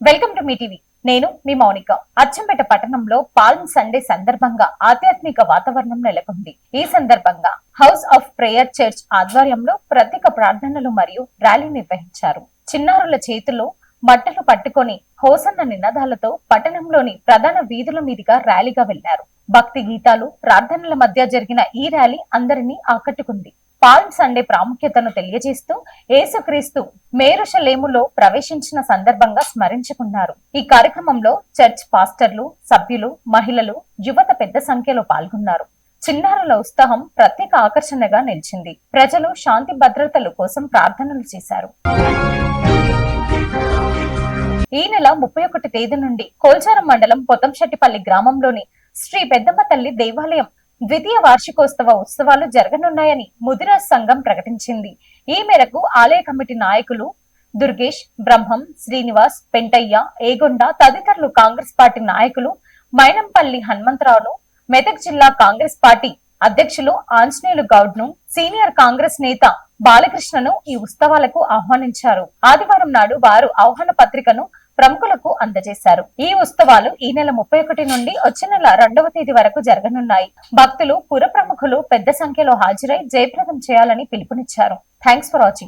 Welcome to me TV. నేను మీ మౌనిక. అచ్చంపేట పట్టణంలో పాల్మ్ Sunday సందర్భంగా ఆధ్యాత్మిక వాతావరణం నెలకొంది. ఈ సందర్భంగా హౌస్ ఆఫ్ ప్రేయర్ చర్చ్ ఆధ్వర్యంలో ప్రత్యేక ప్రార్థనలు మరియు ర్యాలీ నిర్వహించారు. చిన్నారుల చేతుల్లో బట్టలు పట్టుకొని హోసన్న నినాదాలతో పట్టణంలోని ప్రధాన వీధుల మీదుగా ర్యాలీగా వెళ్లారు. భక్తి గీతాలు, ప్రార్థనల మధ్య జరిగిన ఈ ర్యాలీ అందరినీ ఆకట్టుకుంది. పాల్మ్ సండే ప్రాముఖ్యతను తెలియజేస్తూ యేసుక్రీస్తు మేరుషలేములో ప్రవేశించిన సందర్భంగా స్మరించుకున్నారు. ఈ కార్యక్రమంలో చర్చ్ పాస్టర్లు, సభ్యులు, మహిళలు, యువత పెద్ద సంఖ్యలో పాల్గొన్నారు. చిన్నారుల ఉత్సాహం ప్రత్యేక ఆకర్షణగా నిలిచింది. ప్రజలు శాంతి భద్రతల కోసం ప్రార్థనలు చేశారు. ఈ నెల 31 తేదీ నుండి కోల్చారం మండలం పొతంశెట్టిపల్లి గ్రామంలోని శ్రీ పెద్దమ్మ తల్లి దేవాలయం ద్వితీయ వార్షికోత్సవ ఉత్సవాలు జరగనున్నాయని ముదిరాజ్ సంఘం ప్రకటించింది. ఈ మేరకు ఆలయ కమిటీ నాయకులు దుర్గేష్, బ్రహ్మం, శ్రీనివాస్, పెంటయ్య, ఏగొండ తదితరులు కాంగ్రెస్ పార్టీ నాయకులు మైనంపల్లి హనుమంతరావును, మెదక్ జిల్లా కాంగ్రెస్ పార్టీ అధ్యక్షులు ఆంజనేయులు గౌడ్ ను, సీనియర్ కాంగ్రెస్ నేత బాలకృష్ణను ఈ ఉత్సవాలకు ఆహ్వానించారు. ఆదివారం నాడు వారు ఆహ్వాన పత్రికను ప్రముఖులకు అందజేశారు. ఈ ఉత్సవాలు ఈ నెల 31 నుండి వచ్చే నెల 2వ తేదీ వరకు జరగనున్నాయి. భక్తులు, పుర ప్రముఖులు పెద్ద సంఖ్యలో హాజరై జయప్రదం చేయాలని పిలుపునిచ్చారు. Thanks for watching.